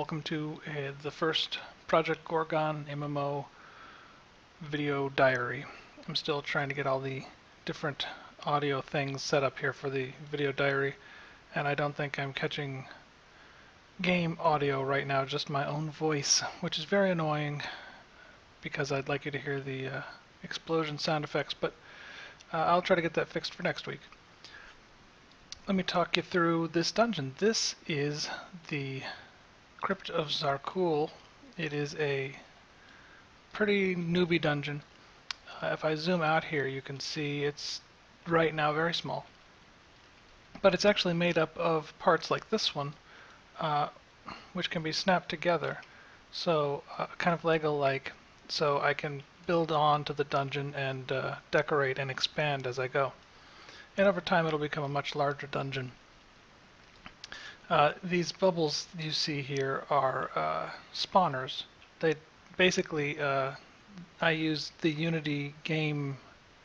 welcome to the first Project Gorgon MMO video diary. I'm still trying to get all the different audio things set up here for the video diary, and I don't think I'm catching game audio right now, just my own voice, which is very annoying because I'd like you to hear the explosion sound effects, but I'll try to get that fixed for next week. Let me talk you through this dungeon. This is the Crypt of Zarkul. It is a pretty newbie dungeon. If I zoom out here, you can see it's right now very small. But it's actually made up of parts like this one, which can be snapped together. So kind of Lego-like, so I can build on to the dungeon and decorate and expand as I go. And over time it'll become a much larger dungeon. These bubbles you see here are spawners. They basically, I use the Unity game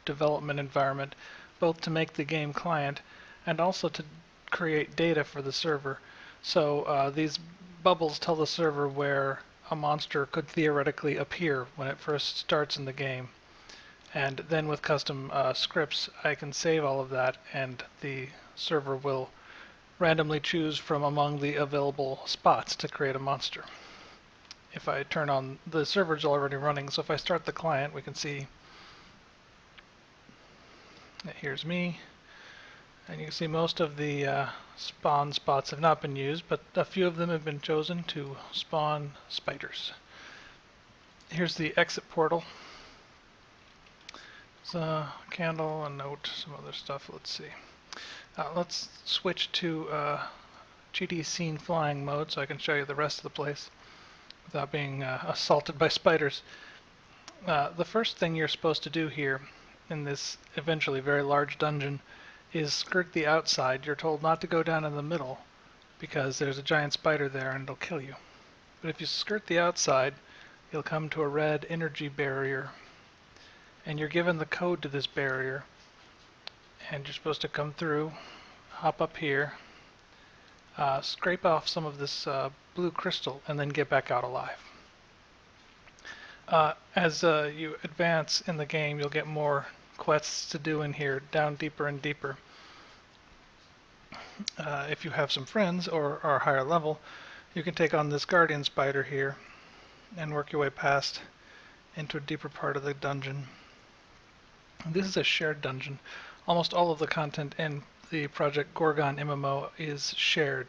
development environment both to make the game client and also to create data for the server. So these bubbles tell the server where a monster could theoretically appear when it first starts in the game. And then with custom scripts, I can save all of that, and the server will randomly choose from among the available spots to create a monster. If I turn on, the server's already running, so if I start the client, we can see that here's me. And you can see most of the spawn spots have not been used, but a few of them have been chosen to spawn spiders. Here's the exit portal. A candle, a note, some other stuff. Let's see. Let's switch to GD scene flying mode so I can show you the rest of the place without being assaulted by spiders. The first thing you're supposed to do here in this eventually very large dungeon is skirt the outside. You're told not to go down in the middle because there's a giant spider there and it'll kill you. But if you skirt the outside, you'll come to a red energy barrier. And you're given the code to this barrier, and you're supposed to come through, hop up here, scrape off some of this blue crystal, and then get back out alive. As you advance in the game, you'll get more quests to do in here, down deeper and deeper. If you have some friends or are higher level, you can take on this guardian spider here and work your way past into a deeper part of the dungeon. This is a shared dungeon. Almost all of the content in the Project Gorgon MMO is shared,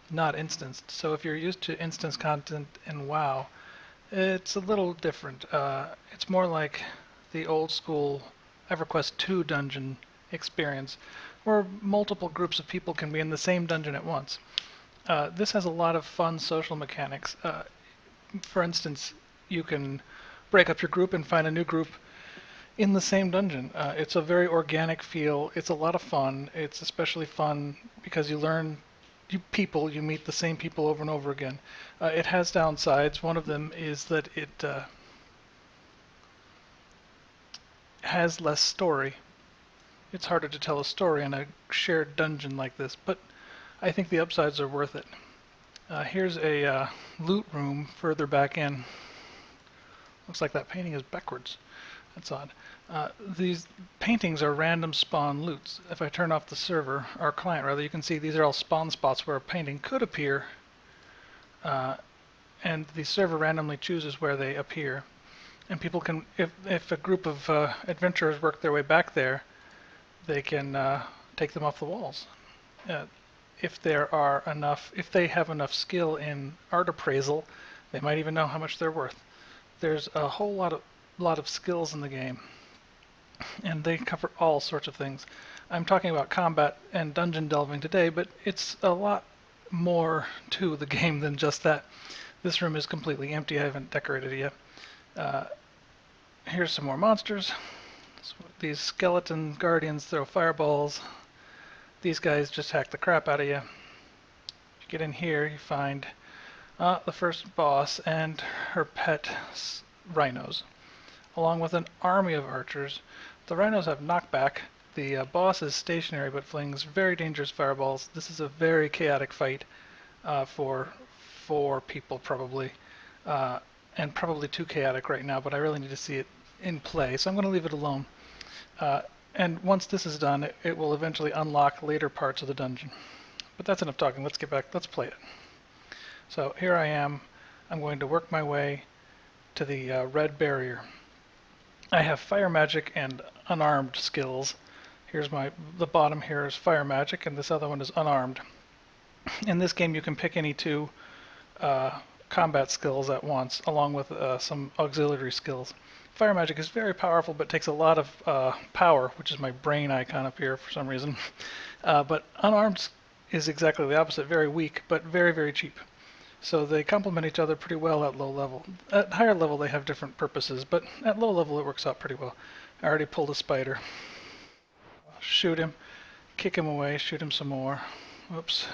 not instanced. So if you're used to instance content in WoW, it's a little different. It's more like the old school EverQuest 2 dungeon experience, where multiple groups of people can be in the same dungeon at once. This has a lot of fun social mechanics. For instance, you can break up your group and find a new group in the same dungeon. It's a very organic feel. It's a lot of fun. It's especially fun because you learn you meet the same people over and over again. It has downsides. One of them is that it has less story. It's harder to tell a story in a shared dungeon like this, but I think the upsides are worth it. Here's a loot room further back in. Looks like that painting is backwards. That's odd. These paintings are random spawn loots. If I turn off the server, or client rather, you can see these are all spawn spots where a painting could appear, and the server randomly chooses where they appear. And people can, if a group of adventurers work their way back there, they can take them off the walls. If they have enough skill in art appraisal, they might even know how much they're worth. There's a whole lot of skills in the game, and they cover all sorts of things. I'm talking about combat and dungeon delving today, but it's a lot more to the game than just that. This room is completely empty. I haven't decorated it yet. Here's some more monsters. So these skeleton guardians throw fireballs. These guys just hack the crap out of you. If you get in here, you find the first boss and her pet rhinos, along with an army of archers. The rhinos have knockback. The boss is stationary but flings very dangerous fireballs. This is a very chaotic fight for 4 people probably, and probably too chaotic right now, but I really need to see it in play, so I'm going to leave it alone. And once this is done, it will eventually unlock later parts of the dungeon. But that's enough talking. Let's get back. Let's play it. So here I am. I'm going to work my way to the red barrier. I have fire magic and unarmed skills. Here's the bottom here is fire magic, and this other one is unarmed. In this game, you can pick any 2 combat skills at once, along with some auxiliary skills. Fire magic is very powerful, but takes a lot of power, which is my brain icon up here for some reason. But unarmed is exactly the opposite, very weak, but very, very cheap. So they complement each other pretty well at low level. At higher level, they have different purposes, but at low level, it works out pretty well. I already pulled a spider. Shoot him, kick him away, shoot him some more. Whoops.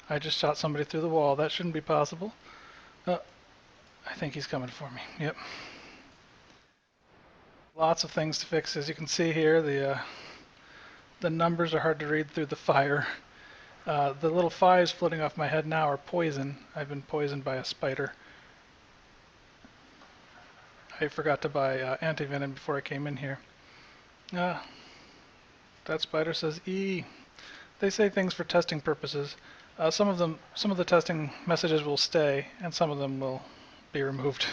I just shot somebody through the wall. That shouldn't be possible. I think he's coming for me. Yep. Lots of things to fix. As you can see here, the numbers are hard to read through the fire. The little flies floating off my head now are poison. I've been poisoned by a spider. I forgot to buy anti-venom before I came in here. That spider says E. They say things for testing purposes. Some of the testing messages will stay, and some of them will be removed.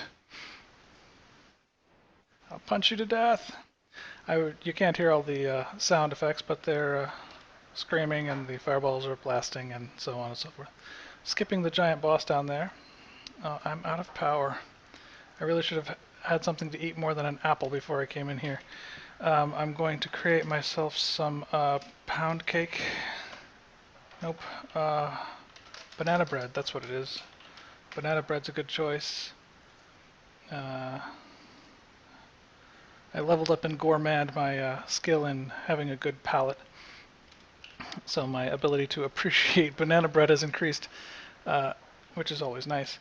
I'll punch you to death. You can't hear all the sound effects, but they're screaming and the fireballs are blasting and so on and so forth. Skipping the giant boss down there. I'm out of power. I really should have had something to eat more than an apple before I came in here. I'm going to create myself some pound cake. Nope. Banana bread, that's what it is. Banana bread's a good choice. I leveled up in Gourmand my skill in having a good palate. So my ability to appreciate banana bread has increased, which is always nice.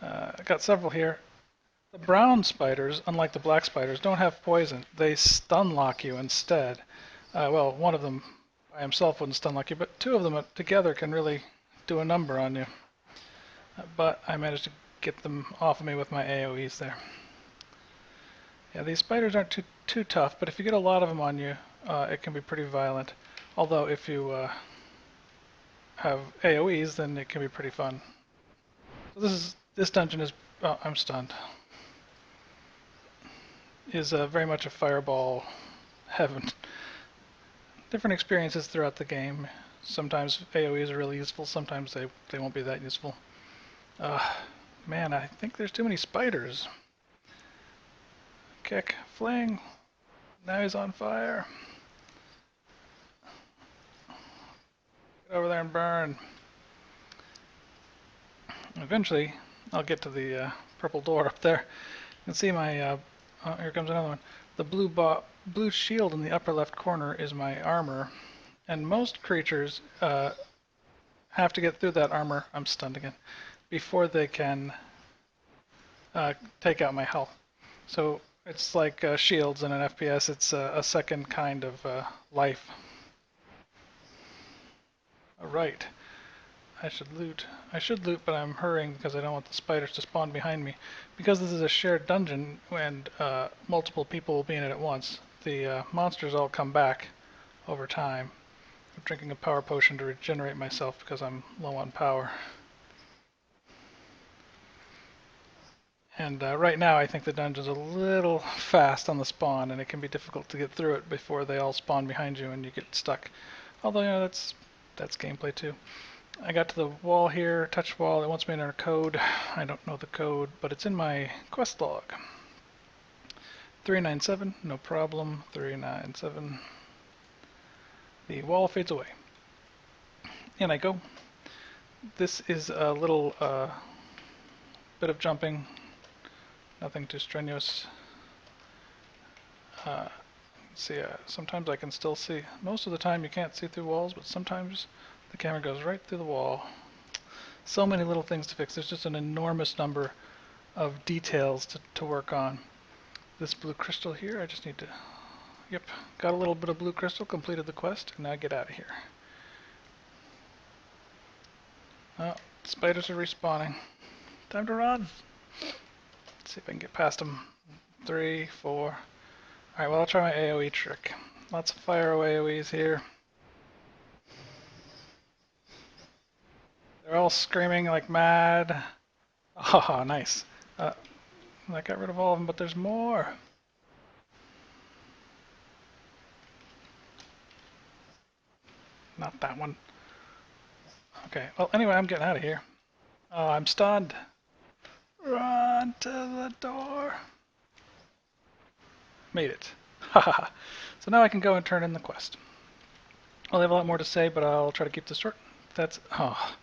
I got several here. The brown spiders, unlike the black spiders, don't have poison. They stun lock you instead. Well, one of them by himself wouldn't stun lock you, but 2 of them together can really do a number on you. But I managed to get them off of me with my AoEs there. Yeah, these spiders aren't too tough, but if you get a lot of them on you, it can be pretty violent. Although if you have AoEs, then it can be pretty fun. So this dungeon is I'm stunned. Is very much a fireball heaven. Different experiences throughout the game. Sometimes AoEs are really useful. Sometimes they won't be that useful. Man, I think there's too many spiders. Kick, fling. Now he's on fire. Get over there and burn. Eventually, I'll get to the purple door up there. You can see my, oh, here comes another one. The blue shield in the upper left corner is my armor. And most creatures have to get through that armor, I'm stunned again, before they can take out my health. So it's like shields in an FPS. It's a second kind of life. Alright. I should loot, but I'm hurrying because I don't want the spiders to spawn behind me. Because this is a shared dungeon and multiple people will be in it at once, the monsters all come back over time. I'm drinking a power potion to regenerate myself because I'm low on power. And right now I think the dungeon's a little fast on the spawn and it can be difficult to get through it before they all spawn behind you and you get stuck. Although, you know, that's gameplay too. I got to the wall here, touch wall, it wants me to enter a code. I don't know the code, but it's in my quest log. 397, no problem, 397. The wall fades away. And I go. This is a little bit of jumping, nothing too strenuous. See, sometimes I can still see. Most of the time you can't see through walls, but sometimes the camera goes right through the wall. So many little things to fix. There's just an enormous number of details to work on. This blue crystal here, I just need to... Yep, got a little bit of blue crystal, completed the quest, and now get out of here. Oh, Spiders are respawning. Time to run. Let's see if I can get past them. 3, 4. Alright, well, I'll try my AoE trick. Lots of fire AoEs here. They're all screaming like mad. Oh, nice. I got rid of all of them, but there's more. Not that one. Okay, well, anyway, I'm getting out of here. Oh, I'm stunned. Run to the door. Made it. Haha. So now I can go and turn in the quest. Well, I have a lot more to say, but I'll try to keep this short. Oh,